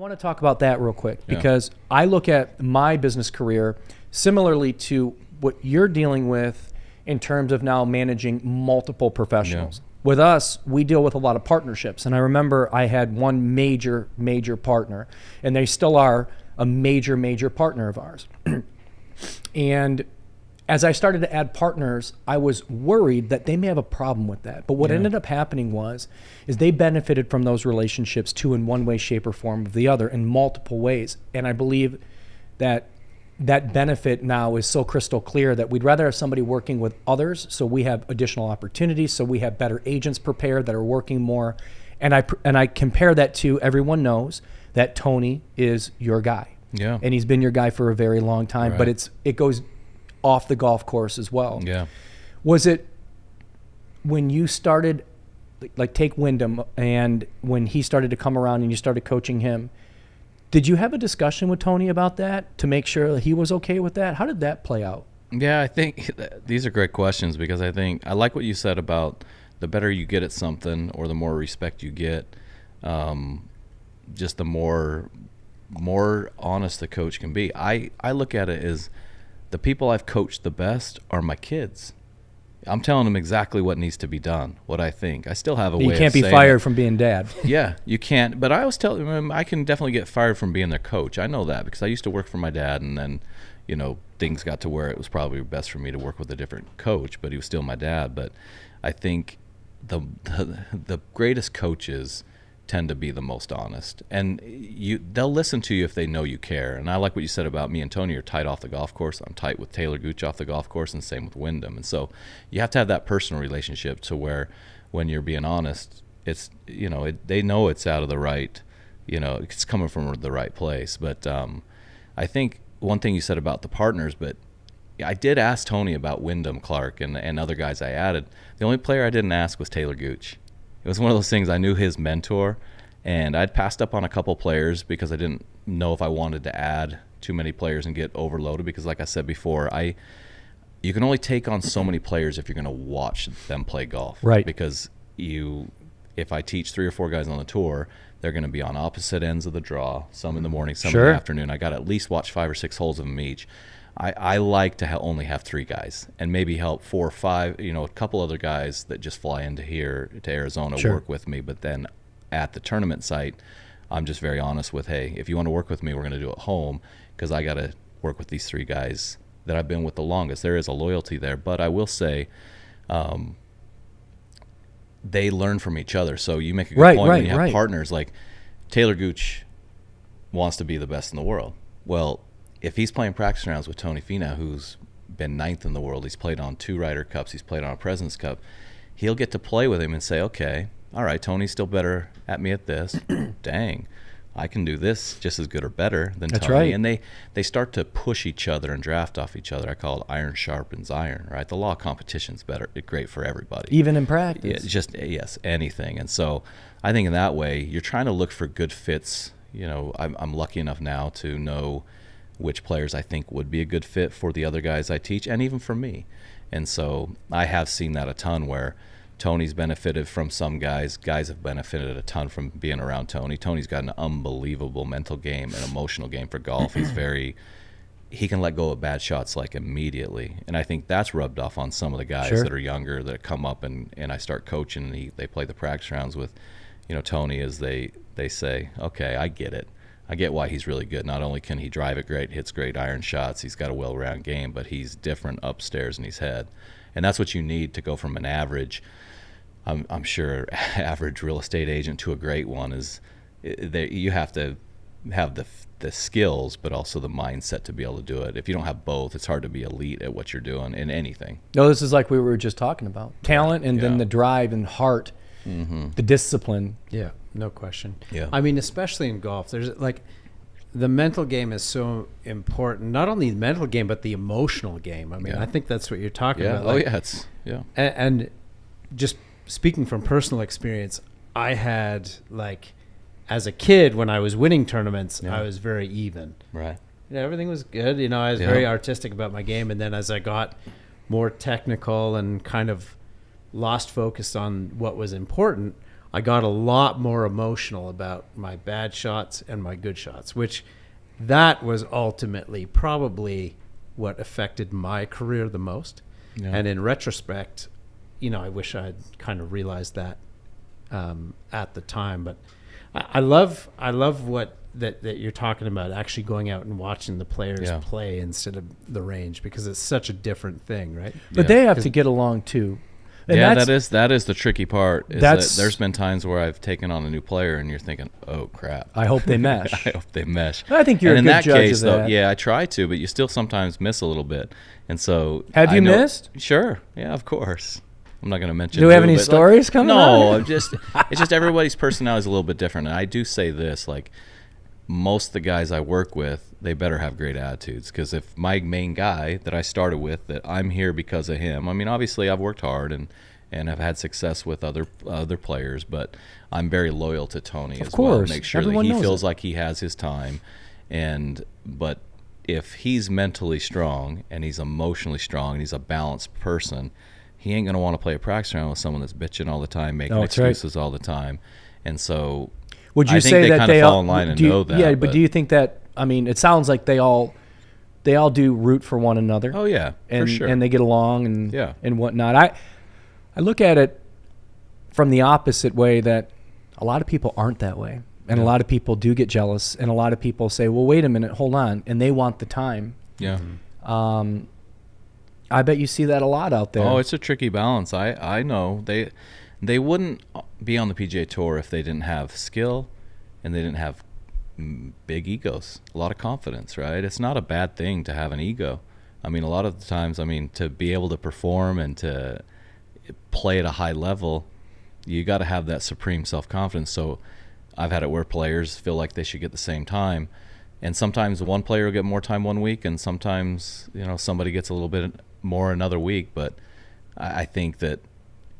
want to talk about that real quick because I look at my business career similarly to what you're dealing with in terms of now managing multiple professionals. Yeah. With us, we deal with a lot of partnerships. And I remember I had one major partner, and they still are a major partner of ours. And as I started to add partners, I was worried that they may have a problem with that. But what ended up happening is they benefited from those relationships too in one way, shape, or form of the other in multiple ways. And I believe that benefit now is so crystal clear that we'd rather have somebody working with others so we have additional opportunities, so we have better agents prepared that are working more. And I compare that to, everyone knows that Tony is your guy. Yeah. And he's been your guy for a very long time, but it goes off the golf course as well. Yeah. Was it when you started, like take Wyndham, and when he started to come around and you started coaching him, did you have a discussion with Tony about that to make sure that he was okay with that? How did that play out? Yeah, I think these are great questions because I think I like what you said about the better you get at something or the more respect you get, just the more honest the coach can be. I look at it as the people I've coached the best are my kids. I'm telling them exactly what needs to be done, what I think. I still have a way of saying you can't be fired from being dad. Yeah, you can't. But I always tell them I can definitely get fired from being their coach. I know that because I used to work for my dad, and then, things got to where it was probably best for me to work with a different coach, but he was still my dad. But I think the greatest coaches tend to be the most honest, and they'll listen to you if they know you care. And I like what you said about me and Tony are tight off the golf course. I'm tight with Taylor Gooch off the golf course, and same with Wyndham. And so you have to have that personal relationship to where when you're being honest, it's they know it's out of the right, it's coming from the right place. But I think one thing you said about the partners, but I did ask Tony about Wyndham Clark and other guys I added. The only player I didn't ask was Taylor Gooch. It was one of those things. I knew his mentor, and I'd passed up on a couple players because I didn't know if I wanted to add too many players and get overloaded. Because, like I said before, you can only take on so many players if you're going to watch them play golf. Right. Because if I teach 3 or 4 guys on the tour, they're going to be on opposite ends of the draw. Some in the morning, some in the afternoon. I got to at least watch 5 or 6 holes of them each. I like to only have 3 guys and maybe help 4 or 5, a couple other guys that just fly into here to Arizona work with me. But then at the tournament site, I'm just very honest with, hey, if you want to work with me, we're going to do it home because I got to work with these 3 guys that I've been with the longest. There is a loyalty there, but I will say they learn from each other. So you make a good point when you have partners. Like Taylor Gooch wants to be the best in the world. Well, if he's playing practice rounds with Tony Finau, who's been 9th in the world, he's played on 2 Ryder Cups, he's played on a President's Cup, he'll get to play with him and say, okay, all right, Tony's still better at me at this. Dang, I can do this just as good or better than Tony. Right. And they start to push each other and draft off each other. I call it iron sharpens iron, right? The law of competition's great for everybody. Even in practice. Yes, anything. And so I think in that way, you're trying to look for good fits. I'm lucky enough now to know which players I think would be a good fit for the other guys I teach and even for me. And so I have seen that a ton where Tony's benefited from some guys have benefited a ton from being around Tony. Tony's got an unbelievable mental game and emotional game for golf. He can let go of bad shots like immediately, and I think that's rubbed off on some of the guys that are younger that come up and I start coaching and they play the practice rounds with Tony as they say, okay, I get it. I get why he's really good. Not only can he drive it great, hits great iron shots, he's got a well-rounded game, but he's different upstairs in his head. And that's what you need to go from an average, I'm sure, average real estate agent to a great one. You have to have the skills, but also the mindset to be able to do it. If you don't have both, it's hard to be elite at what you're doing in anything. No, this is like we were just talking about. Talent and then the drive and heart, the discipline. Yeah. No question. Yeah. I mean, especially in golf, there's the mental game is so important. Not only the mental game, but the emotional game. I mean, I think that's what you're talking about. And just speaking from personal experience, I had as a kid when I was winning tournaments, I was very even. Right. Everything was good. I was very artistic about my game. And then as I got more technical and kind of lost focus on what was important, I got a lot more emotional about my bad shots and my good shots, which that was ultimately probably what affected my career the most. Yeah. And in retrospect, I wish I had kind of realized that at the time. But I love what that you're talking about, actually going out and watching the players play instead of the range, because it's such a different thing, right? But they have to get along too. And that is the tricky part. There's been times where I've taken on a new player and you're thinking, oh crap, I hope they mesh. I hope they mesh. I think you're a good judge of that. Though, I try to, but you still sometimes miss a little bit. And so have you missed? Sure, yeah, of course. I'm not going to mention. Do we have any stories coming? No, it's just everybody's personality is a little bit different. And I do say this, like, most of the guys I work with, they better have great attitudes, because if my main guy that I started with, that I'm here because of him. I mean, obviously I've worked hard and have had success with other players, but I'm very loyal to Tony as well. Make sure that he feels like he has his time. But if he's mentally strong and he's emotionally strong and he's a balanced person, he ain't going to want to play a practice round with someone that's bitching all the time, making excuses all the time. And so would you I say think they that kind of fall in line and know that. Yeah, but do you think that, I mean, it sounds like they all do root for one another. Oh, yeah, for sure. And they get along and whatnot. I look at it from the opposite way, that a lot of people aren't that way. And a lot of people do get jealous. And a lot of people say, well, wait a minute, hold on. And they want the time. Yeah. I bet you see that a lot out there. Oh, it's a tricky balance. I know. They wouldn't be on the PGA Tour if they didn't have skill and they didn't have big egos, a lot of confidence, right? It's not a bad thing to have an ego. I mean, a lot of the times, to be able to perform and to play at a high level, you got to have that supreme self-confidence. So I've had it where players feel like they should get the same time, and sometimes one player will get more time one week, and sometimes somebody gets a little bit more another week. But I think that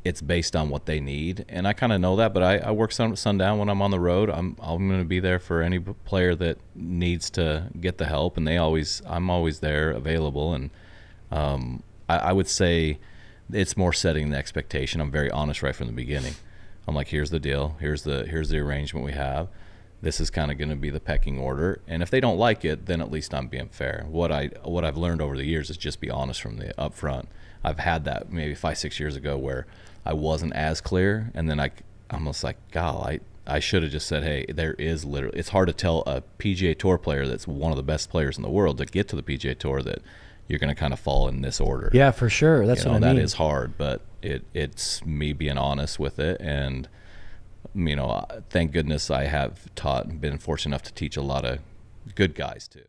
it's based on what they need, and I kind of know that. But I work sundown when I'm on the road. I'm going to be there for any player that needs to get the help, and I'm always there available. And I would say it's more setting the expectation. I'm very honest right from the beginning. I'm like, here's the deal. Here's the arrangement we have. This is kind of going to be the pecking order. And if they don't like it, then at least I'm being fair. What I've learned over the years is just be honest from the up front. I've had that maybe 5-6 years ago where I wasn't as clear, and then I almost like, God, I should have just said, hey, there is literally, it's hard to tell a PGA Tour player that's one of the best players in the world to get to the PGA Tour that you're going to kind of fall in this order. Yeah, for sure. That's what I mean. That is hard, but it's me being honest with it. And, thank goodness I have been fortunate enough to teach a lot of good guys too.